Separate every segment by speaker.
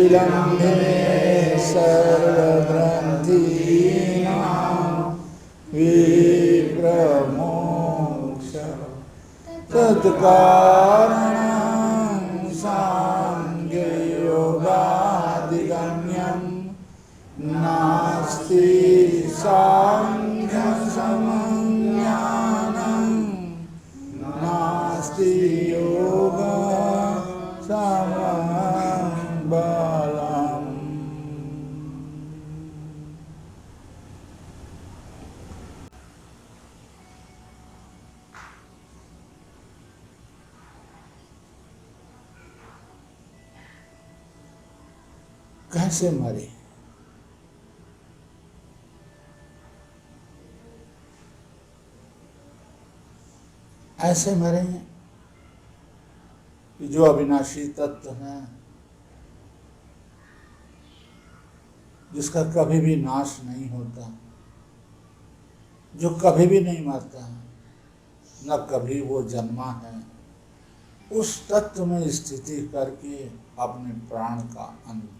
Speaker 1: विलम्बिने सर्वग्रन्थीनां विप्रमोक्ष तत्कारणं साङ्ख्ययोगादिगम्यं नास्ति साङ्ख्यसमं ज्ञानं नास्ति योगसमं बलम्। कैसे मरे? ऐसे मरे कि जो अविनाशी तत्व है, जिसका कभी भी नाश नहीं होता, जो कभी भी नहीं मरता, न कभी वो जन्मा है, उस तत्व में स्थिति करके अपने प्राण का अंत।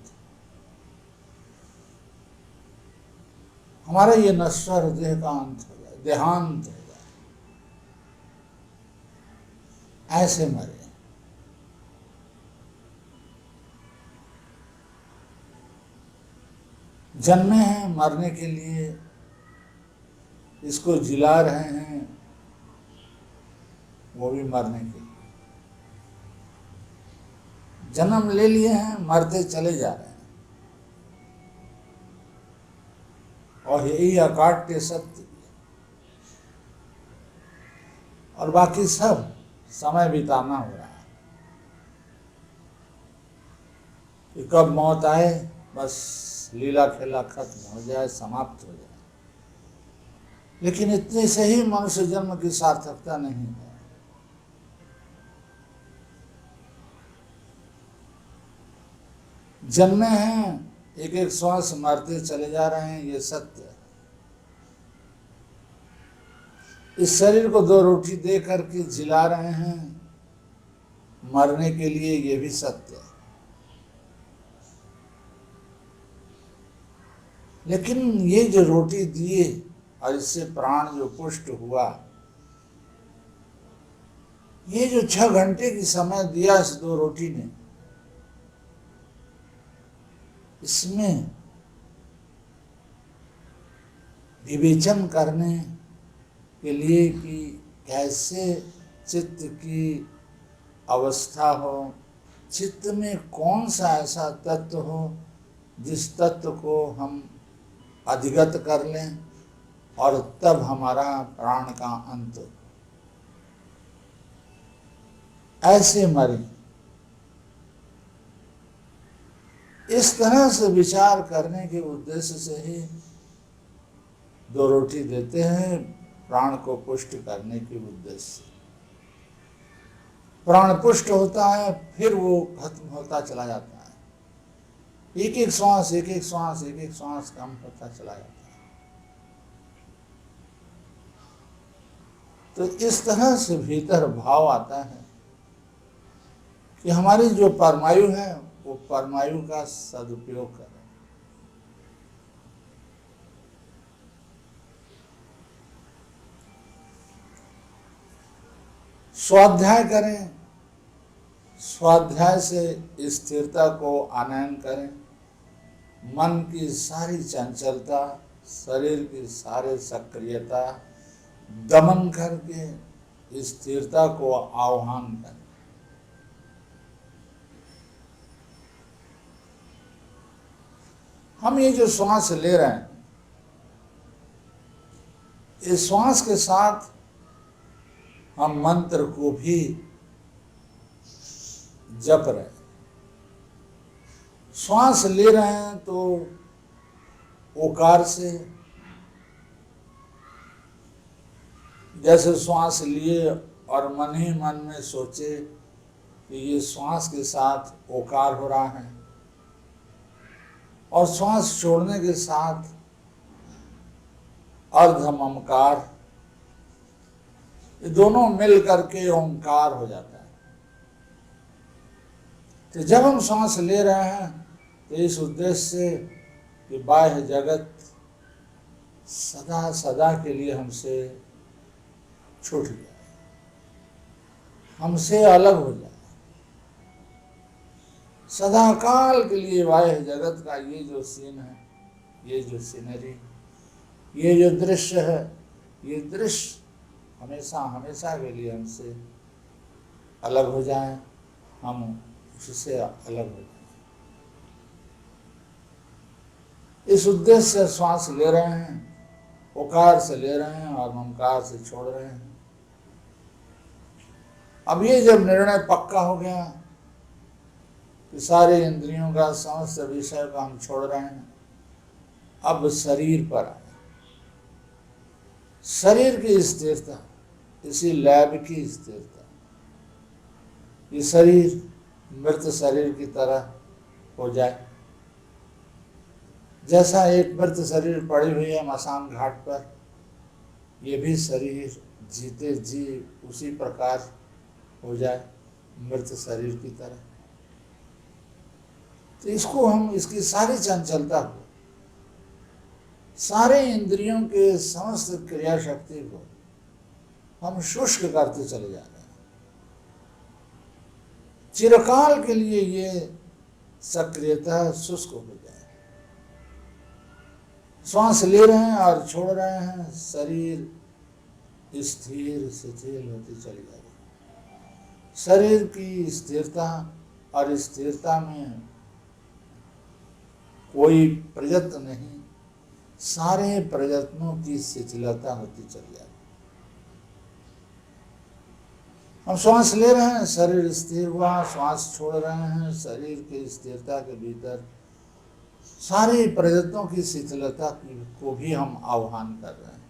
Speaker 1: हमारा ये नश्वर देह का अंत हो जाए, देहांत हो जाए, ऐसे मरे। जन्मे हैं मरने के लिए, इसको जिला रहे हैं, वो भी मरने के लिए। जन्म ले लिए हैं, मरते चले जा रहे हैं, और यही अकाट्य सत्य। और बाकी सब समय बिताना हो रहा है कि कब मौत आए, बस लीला खेला खत्म हो जाए, समाप्त हो जाए। लेकिन इतने से ही मनुष्य जन्म की सार्थकता नहीं है। जन्मे हैं, एक एक श्वास मरते चले जा रहे हैं, ये सत्य है। इस शरीर को दो रोटी दे करके जिला रहे हैं मरने के लिए, ये भी सत्य है। लेकिन ये जो रोटी दिए और इससे प्राण जो पुष्ट हुआ, ये जो 6 घंटे की समय दिया इस दो रोटी ने, इसमें विवेचन करने के लिए कि कैसे चित्त की अवस्था हो, चित्त में कौन सा ऐसा तत्व हो जिस तत्व को हम अधिगत कर लें और तब हमारा प्राण का अंत। ऐसे मरे। इस तरह से विचार करने के उद्देश्य से ही दो रोटी देते हैं, प्राण को पुष्ट करने के उद्देश्य से। प्राण पुष्ट होता है, फिर वो खत्म होता चला जाता है। एक एक श्वास एक एक श्वास एक एक श्वास कम होता चला जाता है। तो इस तरह से भीतर भाव आता है कि हमारी जो परमायु है, वो परमायु का सदुपयोग करें। स्वाध्याय करें, स्वाध्याय से स्थिरता को आनयन करें, मन की सारी चंचलता, शरीर की सारे सक्रियता दमन करके स्थिरता को आह्वान करें। हम ये जो श्वास ले रहे हैं, इस श्वास के साथ हम मंत्र को भी जप रहे हैं। श्वास ले रहे हैं तो ओकार से, जैसे श्वास लिए और मन ही मन में सोचे कि ये श्वास के साथ ओकार हो रहा है, और श्वास छोड़ने के साथ अर्धमकार, ये दोनों मिल करके ओंकार हो जाता है। तो जब हम श्वास ले रहे हैं तो इस उद्देश्य से कि बाह्य जगत सदा सदा के लिए हमसे छूट जाए, हमसे अलग हो जाए, सदा काल के लिए बाह्य जगत का ये जो सीन है, ये जो सीनरी, ये जो दृश्य है, ये दृश्य हमेशा हमेशा के लिए हमसे अलग हो जाए, हम उससे अलग हो जाए। इस उद्देश्य से श्वास ले रहे हैं, ओकार से ले रहे हैं और ममकार से छोड़ रहे हैं। अब ये जब निर्णय पक्का हो गया कि सारे इंद्रियों का समस्त विषय को हम छोड़ रहे हैं, अब शरीर पर आए। शरीर की स्थिरता, इसी लैब की स्थिरता, ये शरीर मृत शरीर की तरह हो जाए। जैसा एक मृत शरीर पड़ी हुई है मसान घाट पर, ये भी शरीर जीते जी उसी प्रकार हो जाए, मृत शरीर की तरह। तो इसको हम, इसकी सारी चंचलता को, सारे इंद्रियों के समस्त क्रिया शक्ति को हम शुष्क करते चले जा रहे हैं। चिरकाल के लिए ये सक्रियता शुष्क हो जाए। श्वास ले रहे हैं और छोड़ रहे हैं, शरीर स्थिर शिथिल होती चली जा रही है। शरीर की स्थिरता, और स्थिरता में कोई प्रयत्न नहीं, सारे प्रयत्नों की शिथिलता होती चली जा रही है। हम श्वास ले रहे हैं, शरीर स्थिर हुआ, श्वास छोड़ रहे हैं, शरीर की स्थिरता के भीतर सारे प्रयत्नों की शिथिलता को भी हम आह्वान कर रहे हैं।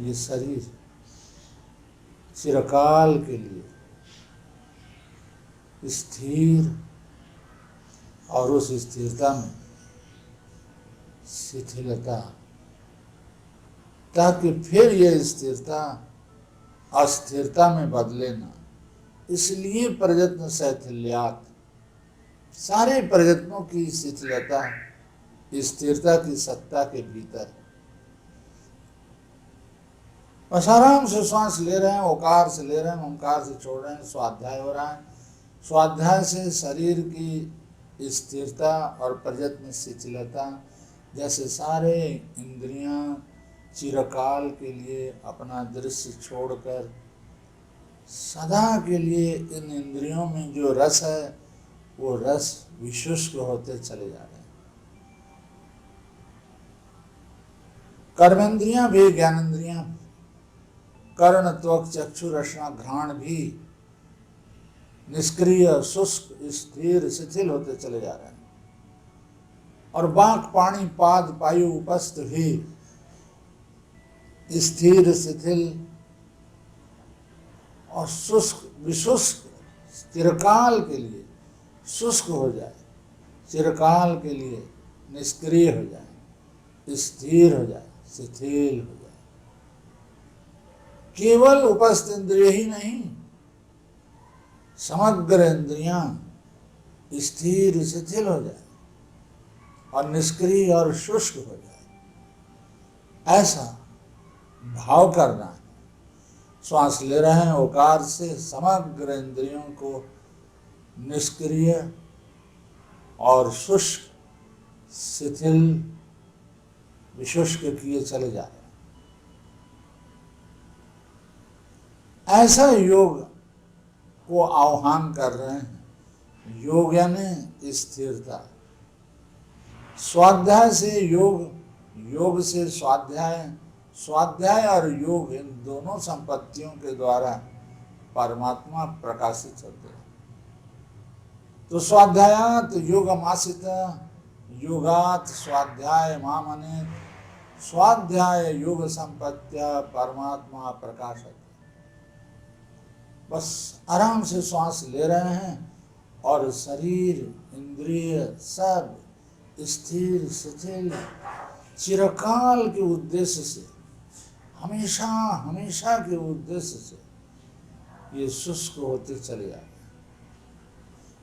Speaker 1: ये शरीर चिरकाल के लिए स्थिर, और उस स्थिरता में शिथिलता, ताकि फिर ये स्थिरता अस्थिरता में बदले ना, इसलिए प्रयत्न शैथिल्यात, सारे प्रयत्नों की शिथिलता स्थिरता की सत्ता के भीतर। बस आराम से श्वास ले रहे हैं, ओकार से ले रहे हैं, ओंकार से छोड़ रहे हैं, स्वाध्याय हो रहा है। स्वाध्याय से शरीर की स्थिरता और प्रयत्न शिथिलता, जैसे सारे इंद्रियां चिरकाल के लिए अपना दृश्य छोड़कर सदा के लिए इन इंद्रियों में जो रस है, वो रस विशुष्क होते चले जा रहे हैं। कर्मेंद्रियां भी, ज्ञानेंद्रियां, कर्ण त्वक चक्षु रसना घ्राण भी निष्क्रिय शुष्क स्थिर शिथिल होते चले जा रहे हैं। और बांक पाणी पाद पायु उपस्थ भी स्थिर शिथिल और शुष्क विशुष्क, चिरकाल के लिए शुष्क हो जाए, चिरकाल के लिए निष्क्रिय हो जाए, स्थिर हो जाए, शिथिल हो जाए। केवल उपस्थ इंद्रिय ही नहीं, समग्र इंद्रियां स्थिर शिथिल हो जाए और निष्क्रिय और शुष्क हो जाए, ऐसा भाव करना है। श्वास ले रहे हैं, ओकार से समग्र इंद्रियों को निष्क्रिय और शुष्क शिथिल विशुष्क किए चले जा रहे हैं। ऐसा योग को आह्वान कर रहे हैं। योग यानी स्थिरता, स्वाध्याय से योग, योग से स्वाध्याय, स्वाध्याय और योग, इन दोनों संपत्तियों के द्वारा परमात्मा प्रकाशित होते हैं। तो स्वाध्यायात योगमासित, योगात स्वाध्याय मामने, स्वाध्याय योग संपत्तिया परमात्मा प्रकाशत। बस आराम से श्वास ले रहे हैं और शरीर इंद्रिय सब स्थिर शिथिल, चिरकाल के उद्देश्य से, हमेशा हमेशा के उद्देश्य से ये शुष्क होते चले जाते हैं।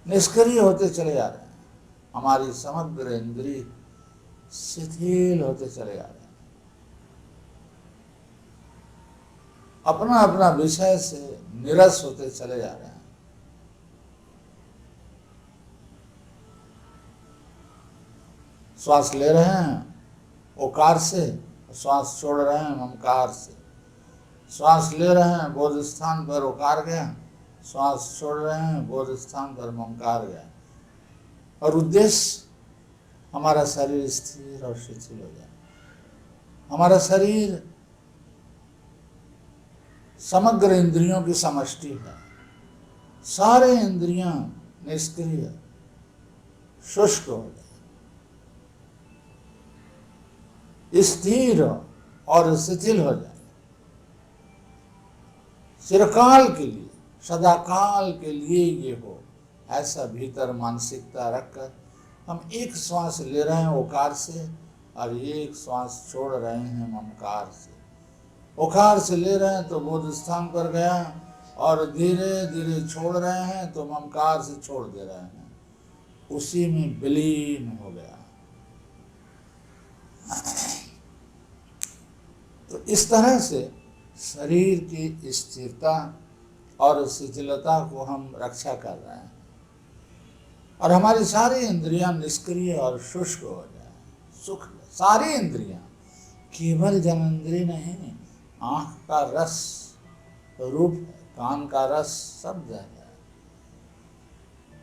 Speaker 1: निष्क्रिय होते चले जा रहे हैं, हमारी समग्र इंद्रिय शिथिल होते चले जा रहे हैं, अपना अपना विषय से निरस होते चले जा रहे हैं। श्वास ले रहे हैं ओकार से, श्वास छोड़ रहे हैं ममकार से। श्वास ले रहे हैं बोध स्थान पर ओकार गया, श्वास छोड़ रहे हैं बोध स्थान पर ममकार गया। और उद्देश्य हमारा शरीर स्थिर और शिथिल हो जाए। हमारा शरीर समग्र इंद्रियों की समष्टि है, सारे इंद्रियां निष्क्रिय शुष्क हो जाए, स्थिर और शिथिल हो जाए। चिरकाल के लिए, सदाकाल के लिए ये हो, ऐसा भीतर मानसिकता रखकर हम एक श्वास ले रहे हैं ओकार से और एक श्वास छोड़ रहे हैं ममकार से। ओकार से ले रहे हैं तो बोध स्थान पर गया और धीरे धीरे छोड़ रहे हैं तो ममकार से छोड़ दे रहे हैं, उसी में विलीन हो गया। तो इस तरह से शरीर की स्थिरता और शिथिलता को हम रक्षा कर रहे हैं और हमारी सारी इंद्रियां निष्क्रिय और शुष्क हो जाए। सुख, सारी इंद्रियां, केवल जननेंद्रिय नहीं, आँख का रस रूप, कान का रस शब्द है,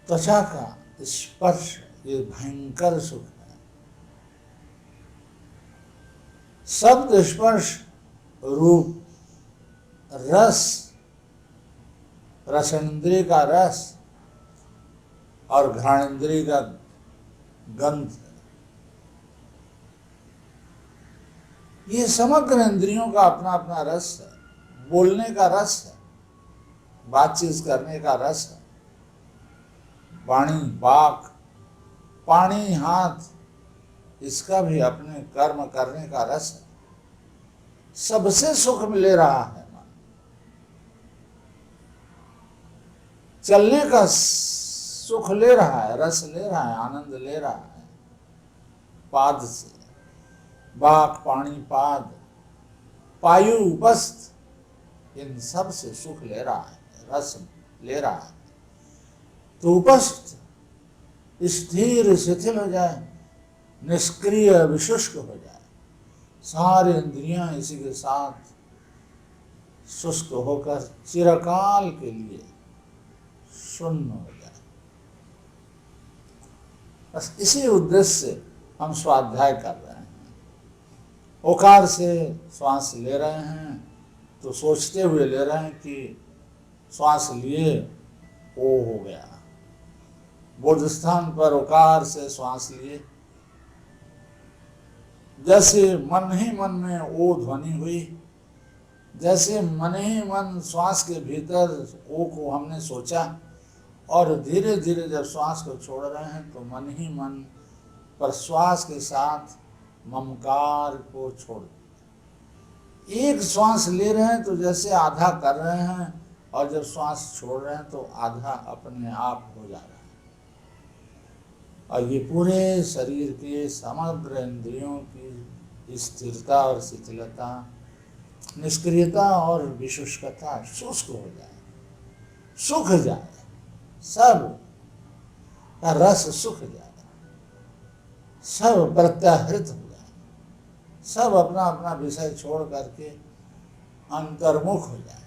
Speaker 1: त्वचा का स्पर्श, ये भयंकर सुख है। शब्द, स्पर्श, रूप, रस, रसेंद्रिय का रस और घ्राणेंद्रिय का गंध, ये समग्र इंद्रियों का अपना अपना रस है। बोलने का रस है, बातचीत करने का रस है, वाणी, वाक, पानी, हाथ, इसका भी अपने कर्म करने का रस है। सबसे सुख ले रहा है मन, चलने का सुख ले रहा है, रस ले रहा है, आनंद ले रहा है। पाद से, वाक, पानी, पाद, पायु, उपस्थ, इन सब से सुख ले रहा है, रस ले रहा है। तो उपस्थ स्थिर शिथिल हो जाए, निष्क्रिय विशुष्क हो जाए, सारी इंद्रियां इसी के साथ शुष्क होकर चिरकाल के लिए शून्य हो जाए। बस इसी उद्देश्य से हम स्वाध्याय कर रहे हैं। ओकार से श्वास ले रहे हैं तो सोचते हुए ले रहे हैं कि श्वास लिए ओ हो गया। बोध स्थान पर ओकार से श्वास लिए, जैसे मन ही मन में ओ ध्वनि हुई, जैसे मन ही मन श्वास के भीतर ओ को हमने सोचा और धीरे धीरे जब श्वास को छोड़ रहे हैं तो मन ही मन पर श्वास के साथ ममकार को छोड़ दिया। एक श्वास ले रहे हैं तो जैसे आधा कर रहे हैं और जब श्वास छोड़ रहे हैं तो आधा अपने आप हो जा रहा है। और ये पूरे शरीर के समग्र इंद्रियों की स्थिरता और शिथिलता, निष्क्रियता और विशुष्कता शुष्क हो जाए, सूख जाए, सब का रस सूख जाए, सब प्रत्याहृत हो जाए, सब अपना अपना विषय छोड़ करके अंतर्मुख हो जाए,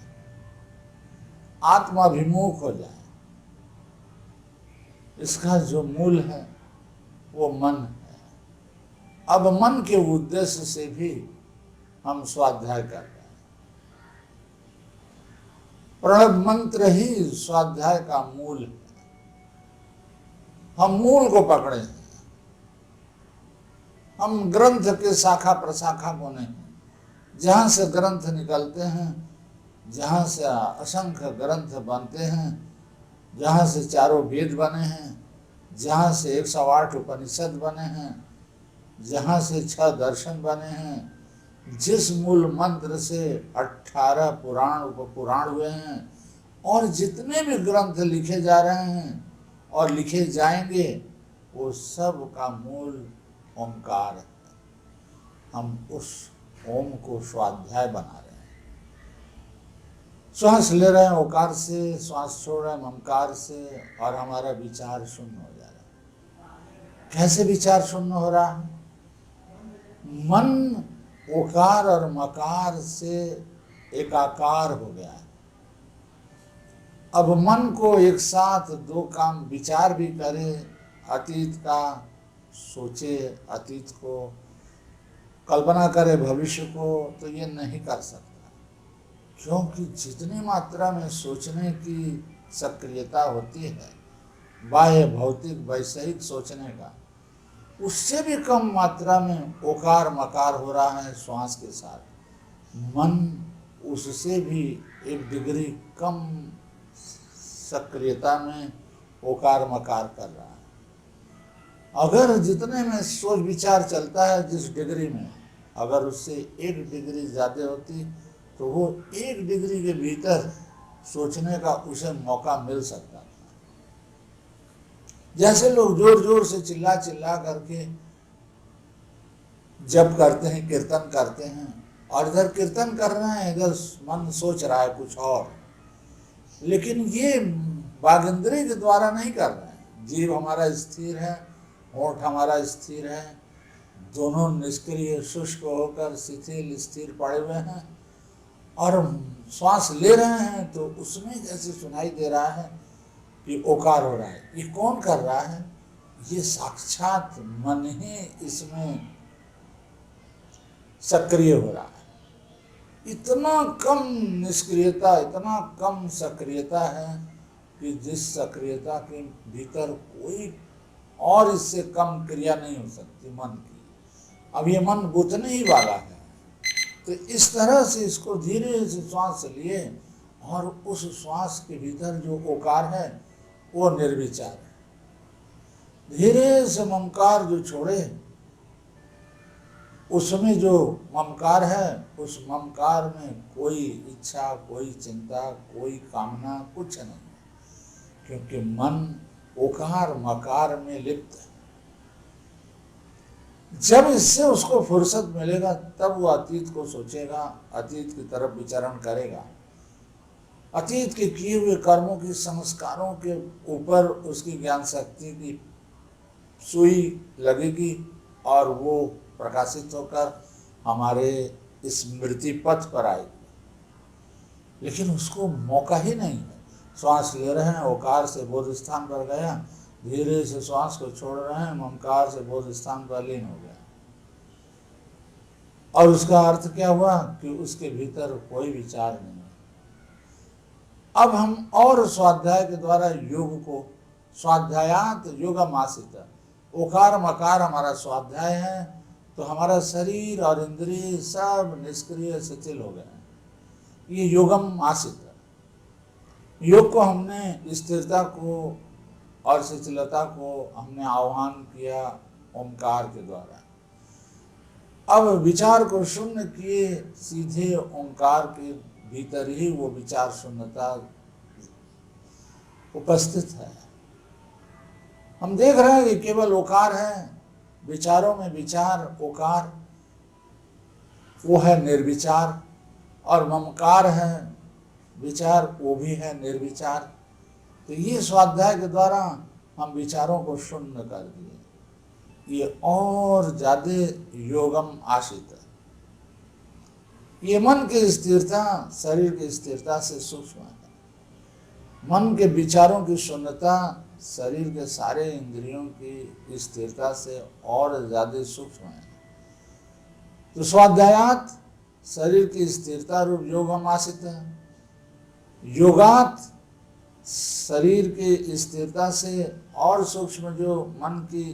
Speaker 1: आत्माभिमुख हो जाए। इसका जो मूल है वो मन है। अब मन के उद्देश्य से भी हम स्वाध्याय कर रहे हैं। प्रणव मंत्र ही स्वाध्याय का मूल है। हम मूल को पकड़े हैं, हम ग्रंथ के शाखा प्रशाखा को नहीं। जहाँ से ग्रंथ निकलते हैं, जहाँ से असंख्य ग्रंथ बनते हैं, जहाँ से चारों वेद बने हैं, जहाँ से 108 उपनिषद बने हैं, जहाँ से 6 दर्शन बने हैं, जिस मूल मंत्र से 18 पुराण उपपुराण हुए हैं और जितने भी ग्रंथ लिखे जा रहे हैं और लिखे जाएंगे, वो सब का मूल ओंकार है। हम उस ओम को स्वाध्याय बना रहे हैं। श्वास ले रहे हैं ओकार से, श्वास छोड़ रहे हैं ममकार से, और हमारा विचार शून्य हो जा रहा है। कैसे विचार शून्य हो रहा है? मन ओकार और मकार से एकाकार हो गया है। अब मन को एक साथ दो काम विचार भी करे, अतीत का सोचे, अतीत को कल्पना करे, भविष्य को, तो ये नहीं कर सकता। क्योंकि जितनी मात्रा में सोचने की सक्रियता होती है, बाह्य भौतिक वैषयिक सोचने का, उससे भी कम मात्रा में ओकार मकार हो रहा है श्वास के साथ। मन उससे भी 1 डिग्री कम सक्रियता में ओकार मकार कर रहा है। अगर जितने में सोच विचार चलता है जिस डिग्री में, अगर उससे 1 डिग्री ज़्यादा होती तो वो 1 डिग्री के भीतर सोचने का उसे मौका मिल सकता था। जैसे लोग जोर जोर से चिल्ला चिल्ला करके जप करते हैं, कीर्तन करते हैं, और इधर कीर्तन कर रहे हैं, इधर मन सोच रहा है कुछ और, लेकिन ये वागिंद्रिय के द्वारा नहीं कर रहे हैं। जीव हमारा स्थिर है, होंठ हमारा स्थिर है, दोनों निष्क्रिय शुष्क होकर शिथिल स्थिर पड़े हुए हैं, और श्वास ले रहे हैं तो उसमें जैसे सुनाई दे रहा है कि ओकार हो रहा है। ये कौन कर रहा है? ये साक्षात मन ही इसमें सक्रिय हो रहा है। इतना कम निष्क्रियता, इतना कम सक्रियता है कि जिस सक्रियता के भीतर कोई और इससे कम क्रिया नहीं हो सकती मन की। अब ये मन गुथने ही वाला है। तो इस तरह से इसको धीरे से श्वास लिए, और उस श्वास के भीतर जो ओकार है वो निर्विचार है। धीरे से ममकार जो छोड़े, उसमें जो ममकार है, उस ममकार में कोई इच्छा, कोई चिंता, कोई कामना कुछ नहीं, क्योंकि मन ओकार मकार में लिप्त है। जब इससे उसको फुर्सत मिलेगा तब वो अतीत को सोचेगा, अतीत की तरफ विचरण करेगा, अतीत के किए हुए कर्मों की, संस्कारों के ऊपर उसकी ज्ञान शक्ति की सुई लगेगी, और वो प्रकाशित होकर हमारे स्मृति पथ पर आएगी। लेकिन उसको मौका ही नहीं है। श्वास ले रहे हैं, ओकार से बोध स्थान पर गया, धीरे से श्वास को छोड़ रहे हैं, ममकार से बोध स्थान पर लीन हो गया। और उसका अर्थ क्या हुआ कि उसके भीतर कोई विचार नहीं है। अब हम और स्वाध्याय के द्वारा योग को, स्वाध्यायात योगम आसित, ओकार मकार हमारा स्वाध्याय है, तो हमारा शरीर और इंद्रिय सब निष्क्रिय शिथिल हो गए हैं। ये योगम आसित है। योग को हमने स्थिरता को और शिथिलता को हमने आह्वान किया ओंकार के द्वारा। अब विचार को शून्य किए, सीधे ओंकार के भीतर ही वो विचार शून्यता उपस्थित है। हम देख रहे हैं कि केवल ओकार है, विचारों में विचार ओकार, वो है निर्विचार, और ममकार है विचार, वो भी है निर्विचार। तो ये स्वाध्याय के द्वारा हम विचारों को शून्य कर दिए। ये और ज्यादा योगम आशित है। ये मन की स्थिरता शरीर की स्थिरता से सूक्ष्म है। मन के विचारों की शून्यता शरीर के सारे इंद्रियों की स्थिरता से और ज्यादा सूक्ष्म है। तो स्वाध्यायात शरीर की स्थिरता रूप योगम आशित है। योगात शरीर की स्थिरता से और सूक्ष्म जो मन की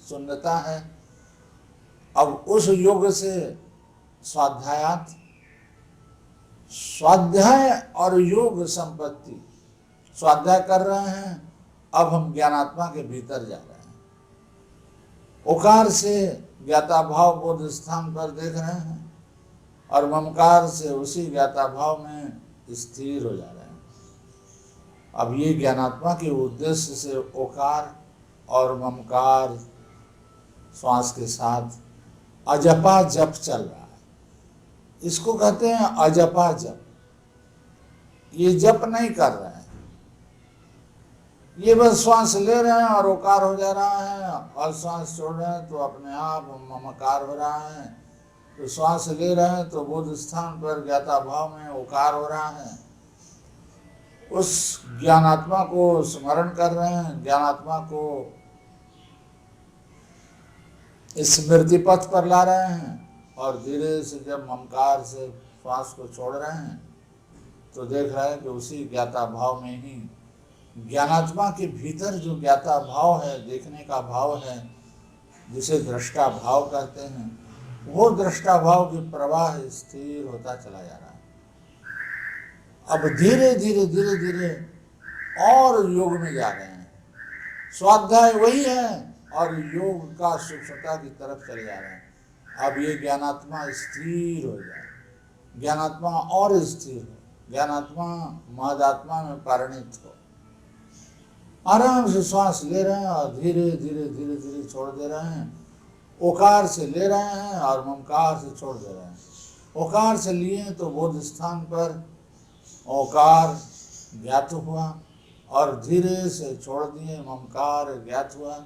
Speaker 1: शून्यता है। अब उस योग से स्वाध्यायात, स्वाध्याय और योग संपत्ति, स्वाध्याय कर रहे हैं, अब हम ज्ञानात्मा के भीतर जा रहे हैं। ओकार से ज्ञाता भाव बोध स्थान पर देख रहे हैं, और ममकार से उसी ज्ञाता भाव में स्थिर हो जा रहे हैं। अब ये ज्ञानात्मा के उद्देश्य से ओकार और ममकार श्वास के साथ अजपा जप चल रहा है। इसको कहते हैं अजपा जप। ये जप नहीं कर रहे हैं, ये बस श्वास ले रहे हैं और ओकार हो जा रहा है, और श्वास छोड़ रहे हैं तो अपने आप ममकार हो रहा है। तो श्वास ले रहे हैं तो बोध स्थान पर ज्ञाता भाव में ओकार हो रहा है। उस ज्ञानात्मा को स्मरण कर रहे हैं, ज्ञानात्मा को स्मृति पथ पर ला रहे हैं, और धीरे से जब ममकार से श्वास को छोड़ रहे हैं तो देख रहे हैं कि उसी ज्ञाता भाव में ही ज्ञानात्मा के भीतर जो ज्ञाता भाव है, देखने का भाव है, जिसे दृष्टा भाव कहते हैं, वो दृष्टा भाव की प्रवाह स्थिर होता चला जा रहा है। अब धीरे धीरे धीरे धीरे और योग में जा रहे हैं। स्वाध्याय वही है और योग का सूक्ष्मता की तरफ चले जा रहे हैं। अब ये ज्ञानात्मा स्थिर हो जाए, ज्ञानात्मा और स्थिर हो, ज्ञानात्मा महदात्मा में परिणित हो। आराम से श्वास ले रहे हैं और धीरे धीरे धीरे धीरे छोड़ दे रहे हैं। ओकार से ले रहे हैं और ममकार से छोड़ दे रहे हैं। ओकार से लिए तो बोध स्थान पर ओकार ज्ञात हुआ, और धीरे से छोड़ दिए, ममकार ज्ञात हुआ,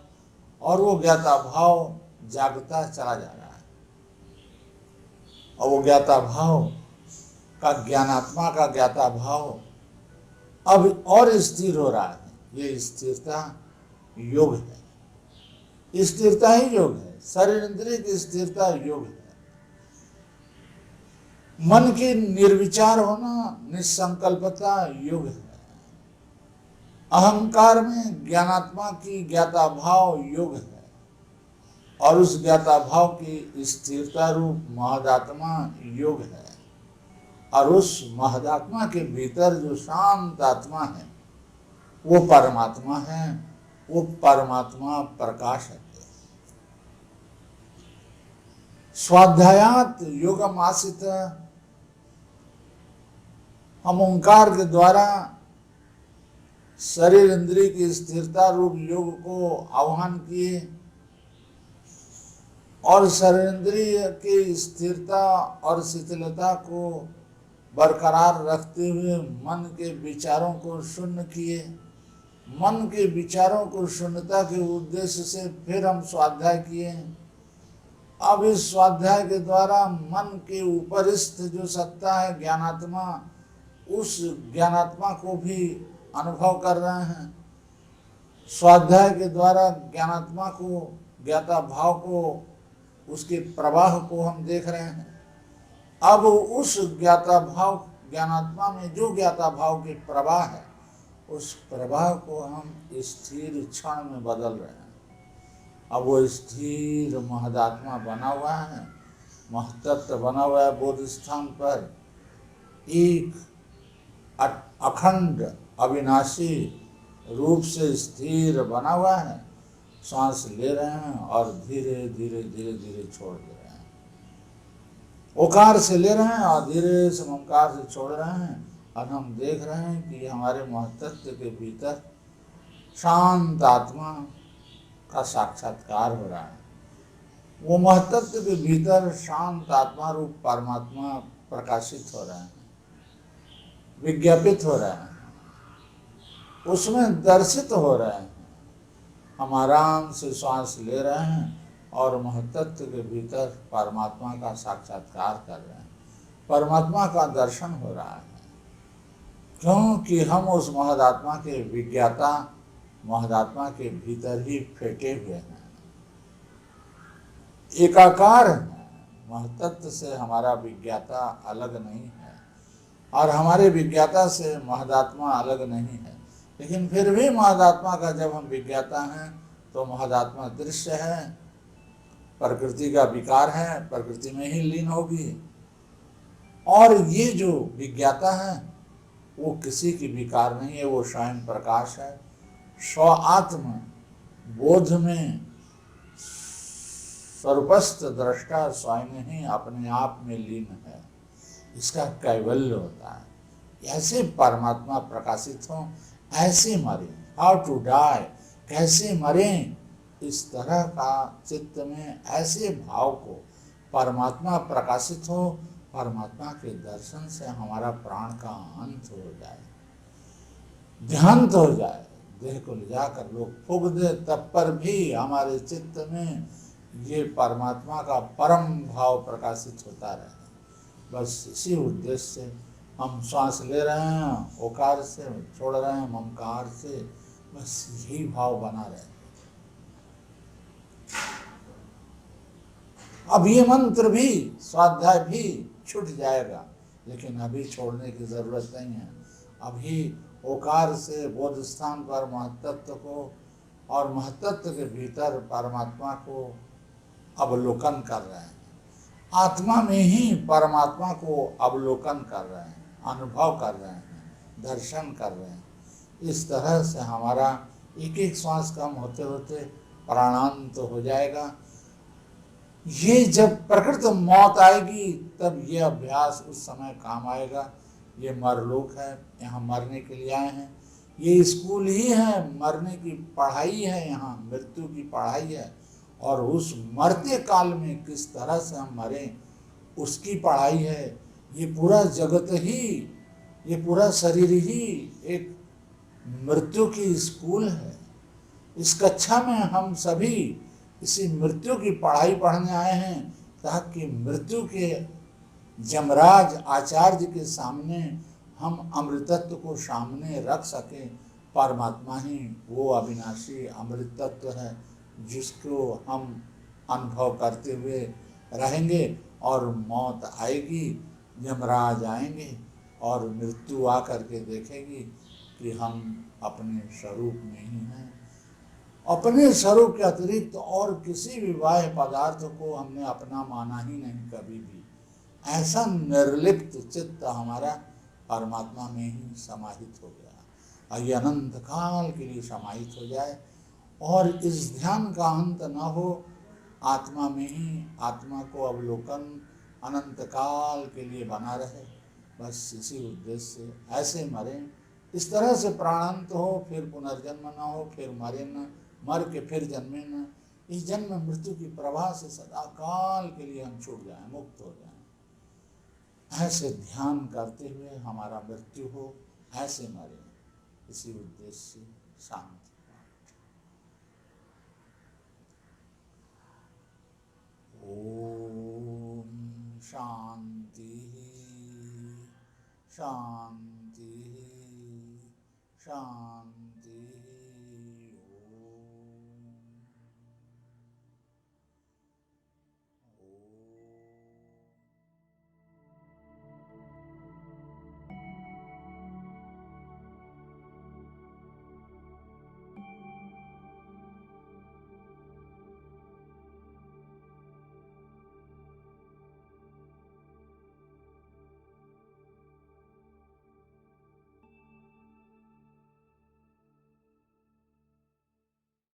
Speaker 1: और वो ज्ञाता भाव जागता चला जा रहा है। और वो ज्ञाता भाव का, ज्ञानात्मा का ज्ञाता भाव अब और स्थिर हो रहा है। ये स्थिरता योग है, स्थिरता ही योग है। शरीर इंद्रिय की स्थिरता योग है। मन की निर्विचार होना, निसंकल्पता योग है। अहंकार में ज्ञानात्मा की ज्ञाता भाव योग है, और उस ज्ञाता भाव की स्थिरता रूप महदात्मा योग है। और उस महदात्मा के भीतर जो शांत आत्मा है वो परमात्मा है, वो परमात्मा प्रकाश है। स्वाध्यायात योगम आसित, हम ओंकार के द्वारा शरीर इंद्रिय की स्थिरता रूप योग को आह्वान किए, और शरीर इंद्रिय की स्थिरता और शिथिलता को बरकरार रखते हुए मन के विचारों को शून्य किए। मन के विचारों को शून्यता के उद्देश्य से फिर हम स्वाध्याय किए। अब इस स्वाध्याय के द्वारा मन के ऊपरिस्थ जो सत्ता है ज्ञानात्मा, उस ज्ञानात्मा को भी अनुभव कर रहे हैं। स्वाध्याय के द्वारा ज्ञानात्मा को, ज्ञाता भाव को, उसके प्रवाह को हम देख रहे हैं। अब उस ज्ञाता भाव, ज्ञानात्मा में जो ज्ञाता भाव के प्रवाह है, उस प्रवाह को हम स्थिर क्षण में बदल रहे हैं। अब वो स्थिर महदात्मा बना हुआ है, महतत्व बना हुआ है बोध स्थान पर, एक अखंड अविनाशी रूप से स्थिर बना हुआ है। सांस ले रहे हैं और धीरे धीरे धीरे धीरे छोड़ दे रहे हैं। ओकार से ले रहे हैं और धीरे से ममकार से छोड़ रहे हैं, और हम देख रहे हैं कि हमारे महतत्व के भीतर शांत आत्मा का साक्षात्कार हो रहा है। वो महतत्व के भीतर शांत आत्मा रूप परमात्मा प्रकाशित हो रहे हैं, विज्ञापित हो रहे हैं, उसमें दर्शित हो रहे हैं। हम आराम से श्वास ले रहे हैं और महतत्व के भीतर परमात्मा का साक्षात्कार कर रहे हैं, परमात्मा का दर्शन हो रहा है। क्योंकि हम उस महदात्मा के विज्ञाता, महदात्मा के भीतर ही फेंके हुए हैं, एकाकार हैं। महतत्व से हमारा विज्ञाता अलग नहीं है, और हमारे विज्ञाता से महदात्मा अलग नहीं है। लेकिन फिर भी महदात्मा का जब हम विज्ञाता हैं तो महदात्मा दृश्य है, प्रकृति का विकार है, प्रकृति में ही लीन होगी। और ये जो विज्ञाता है वो किसी की विकार नहीं है, वो स्वयं प्रकाश है। स्व आत्म बोध में सर्वस्थ दृष्टा स्वयं ही अपने आप में लीन है, इसका कैवल्य होता है। ऐसे परमात्मा प्रकाशित हों, ऐसे मरे, हाउ टू डाई, कैसे मरें, इस तरह का चित्त में ऐसे भाव को परमात्मा प्रकाशित हो, परमात्मा के दर्शन से हमारा प्राण का अंत हो जाए, देहांत हो जाए, देह को ले जाकर लोग फूंक दे, तब पर भी हमारे चित्त में ये परमात्मा का परम भाव प्रकाशित होता रहे। बस इसी उद्देश्य से हम श्वास ले रहे हैं ओकार से, छोड़ रहे हैं ममकार से, बस यही भाव बना रहे। अब ये मंत्र भी, स्वाध्याय भी छूट जाएगा, लेकिन अभी छोड़ने की जरूरत नहीं है। अभी ओकार से बोध स्थान पर महत्त्व को और महत्त्व के भीतर परमात्मा को अवलोकन कर रहे हैं, आत्मा में ही परमात्मा को अवलोकन कर रहे हैं, अनुभव कर रहे हैं, दर्शन कर रहे हैं। इस तरह से हमारा एक एक श्वास कम होते होते प्राणांत हो जाएगा। ये जब प्रकृत मौत आएगी तब ये अभ्यास उस समय काम आएगा। ये मरलोक है, यहाँ मरने के लिए आए हैं, ये स्कूल ही है, मरने की पढ़ाई है, यहाँ मृत्यु की पढ़ाई है, और उस मरते काल में किस तरह से हम मरें उसकी पढ़ाई है। ये पूरा जगत ही, ये पूरा शरीर ही एक मृत्यु की स्कूल है। इस कक्षा में हम सभी इसी मृत्यु की पढ़ाई पढ़ने आए हैं, ताकि मृत्यु के जमराज आचार्य के सामने हम अमृतत्व को सामने रख सकें। परमात्मा ही वो अविनाशी अमृतत्व है जिसको हम अनुभव करते हुए रहेंगे, और मौत आएगी, यमराज आएंगे और मृत्यु आकर के देखेगी कि हम अपने स्वरूप में ही हैं। अपने स्वरूप के अतिरिक्त और किसी भी बाह्य पदार्थ को हमने अपना माना ही नहीं कभी भी। ऐसा निर्लिप्त चित्त हमारा परमात्मा में ही समाहित हो गया, और ये अनंत काल के लिए समाहित हो जाए, और इस ध्यान का अंत न हो, आत्मा में ही आत्मा को अवलोकन अनंत काल के लिए बना रहे। बस इसी उद्देश्य से ऐसे मरें, इस तरह से प्राणांत हो, फिर पुनर्जन्म न हो, फिर मरे न, मर के फिर जन्मे न, इस जन्म मृत्यु की प्रवाह से सदा काल के लिए हम छूट जाएं, मुक्त हो जाएं। ऐसे ध्यान करते हुए हमारा मृत्यु हो, ऐसे मरे, इसी उद्देश्य से शांति। ओम शांति शांति शांति।